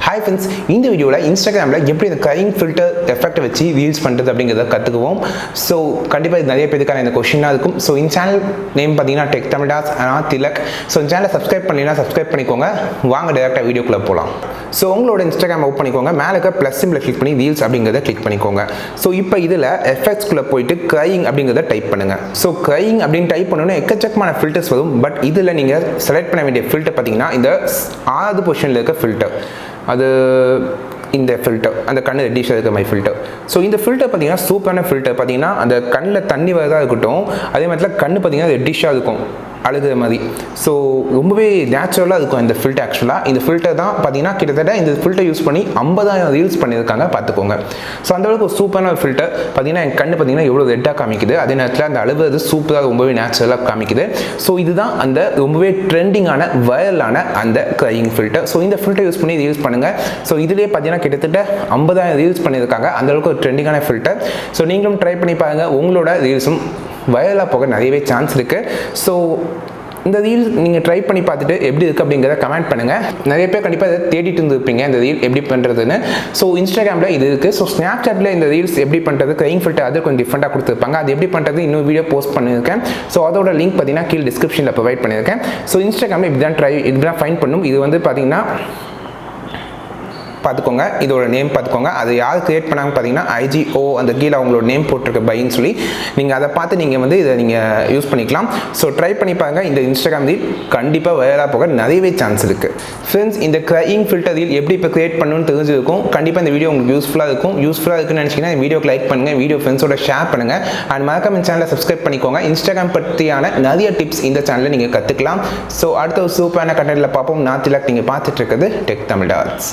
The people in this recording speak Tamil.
Hi friends, இந்த வீடியோல இன்ஸ்டாகிராம்ல எப்படி இந்த crying filter எஃபெக்ட் வச்சு ரீல்ஸ் பண்றது அப்படிங்கறத கத்துக்குவோம். சோ கண்டிப்பா இது நிறைய பேருக்கான இந்த क्वेश्चनா இருக்கும். சோ இந்த சேனல் நேம் பாத்தீங்கன்னா டெக் தமிழாஸ் திலக். சோ இந்த சேனலை சப்ஸ்கிரைப் பண்ணலைனா சப்ஸ்கிரைப் பண்ணிக்கோங்க. வாங்க டைரக்டா வீடியோக்குள்ள போலாம். சோ உங்களோட இன்ஸ்டாகிராம் ஓபன் பண்ணிக்கோங்க. மேல இருக்க பிளஸ் சிம்பலை கிளிக் பண்ணி ரீல்ஸ் அப்படிங்கறத கிளிக் பண்ணிக்கோங்க. சோ இப்போ இதுல எஃபெக்ட்ஸ் குள்ள போய்ட்டு crying அப்படிங்கறத டைப் பண்ணுங்க. சோ crying அப்படினு டைப் பண்ணனும் எக்கச்சக்கமான ஃபில்டர்ஸ் வரும். பட் இதுல நீங்க செலக்ட் பண்ண வேண்டிய ஃபில்டர் பாத்தீங்கன்னா இந்த 6வது பொசிஷன்ல இருக்க ஃபில்டர். அது இந்த ஃபில்டர் அந்த கண்ணு ரெட்டிஷாக இருக்க மாதிரி ஃபில்டர். ஸோ இந்த ஃபில்டர் பார்த்தீங்கன்னா சூப்பரான ஃபில்டர். பார்த்தீங்கன்னா அந்த கண்ணில் தண்ணி வரதா இருக்கட்டும், அதே மாதிரி கண்ணு பார்த்தீங்கன்னா ரெட்டிஷாக இருக்கும் அழுகிற மாதிரி. ஸோ ரொம்பவே நேச்சுரலாக இருக்கும் இந்த ஃபில்டர். ஆக்சுவலாக இந்த ஃபில்டர் தான் பார்த்தீங்கன்னா கிட்டத்தட்ட இந்த ஃபில்டர் யூஸ் பண்ணி 50,000 ரீல்ஸ் பண்ணியிருக்காங்க பார்த்துக்கோங்க. ஸோ அந்தளவுக்கு ஒரு சூப்பரான ஃபில்டர். பார்த்தீங்கன்னா என் கண்ணு பார்த்தீங்கன்னா எவ்வளோ ரெட்டாக காமிக்குது, அதே நேரத்தில் அந்த அழுகிறது சூப்பராக ரொம்பவே நேச்சுரலாக காமிக்குது. ஸோ இதுதான் அந்த ரொம்பவே ட்ரெண்டிங்கான வைரலான அந்த crying ஃபில்டர். ஸோ இந்த ஃபில்டர் யூஸ் பண்ணி ரீல்ஸ் பண்ணுங்கள். ஸோ இதிலே பார்த்தீங்கன்னா கிட்டத்தட்ட 50,000 ரீல்ஸ் பண்ணியிருக்காங்க. அந்தளவுக்கு ஒரு ட்ரெண்டிங்கான ஃபில்டர். ஸோ நீங்களும் ட்ரை பண்ணி பாருங்கள். உங்களோட ரீல்ஸும் வைரலாக போக நிறையவே சான்ஸ் இருக்குது. ஸோ இந்த ரீல் நீங்கள் ட்ரை பண்ணி பார்த்துட்டு எப்படி இருக்குது அப்படிங்கிறத கமெண்ட் பண்ணுங்கள். நிறைய பேர் கண்டிப்பாக இதை தேடிட்டு இருந்திருப்பீங்க இந்த ரீல் எப்படி பண்ணுறதுன்னு. ஸோ இன்ஸ்டாகிராமில் இது இருக்குது. ஸோ ஸ்னாப்சாட்டில் இந்த ரீல்ஸ் எப்படி பண்ணுறது crying filter அது கொஞ்சம் டிஃப்ரெண்ட்டாக கொடுத்துருப்பாங்க. அது எப்படி பண்ணுறது இன்னும் வீடியோ போஸ்ட் பண்ணியிருக்கேன். ஸோ அதோட லிங்க் பார்த்தீங்கன்னா கீழே டிஸ்கிரிப்ஷனில் ப்ரொவைட் பண்ணியிருக்கேன். ஸோ இன்ஸ்டாகிராமில் இப்படி தான் ஃபைன் பண்ணும். இது வந்து பார்த்தீங்கன்னா பார்த்துக்கோங்க, இதோட நேம் பார்த்துக்கோங்க. அது யார் கிரியேட் பண்ணாங்க பார்த்தீங்கன்னா IGO அந்த கீழே அவங்களோட நேம் போட்டிருக்க பைன்னு சொல்லி நீங்கள் அதை பார்த்து நீங்கள் வந்து இதை நீங்கள் யூஸ் பண்ணிக்கலாம். ஸோ ட்ரை பண்ணி பாருங்கள். இந்த இன்ஸ்டாகிராம் ரீல் கண்டிப்பாக வைரலாக போக நிறையவே சான்ஸ் இருக்குது. ஃப்ரெண்ட்ஸ், இந்த crying filter ரீல் எப்படி இப்போ கிரியேட் பண்ணணும்னு தெரிஞ்சிருக்கும். கண்டிப்பாக இந்த வீடியோ உங்களுக்கு யூஸ்ஃபுல்லாக இருக்கும்னு நினச்சிங்கன்னா இந்த வீடியோக்கு லைக் பண்ணுங்கள், வீடியோ ஃப்ரெண்ட்ஸோட ஷேர் பண்ணுங்கள். அண்ட் மறக்காம இந்த சேனலை சப்ஸ்கிரைப் பண்ணிக்கோங்க. இன்ஸ்டாகிராம் பற்றியான நிறைய டிப்ஸ் இந்த சேனலில் நீங்கள் கற்றுக்கலாம். ஸோ அடுத்த ஒரு சூப்பரான கண்டென்ட்டில் பார்ப்போம். நான் திலக், நீங்கள் பார்த்துட்டு இருக்கிறது டெக் தமிழ் டாட்ஸ்.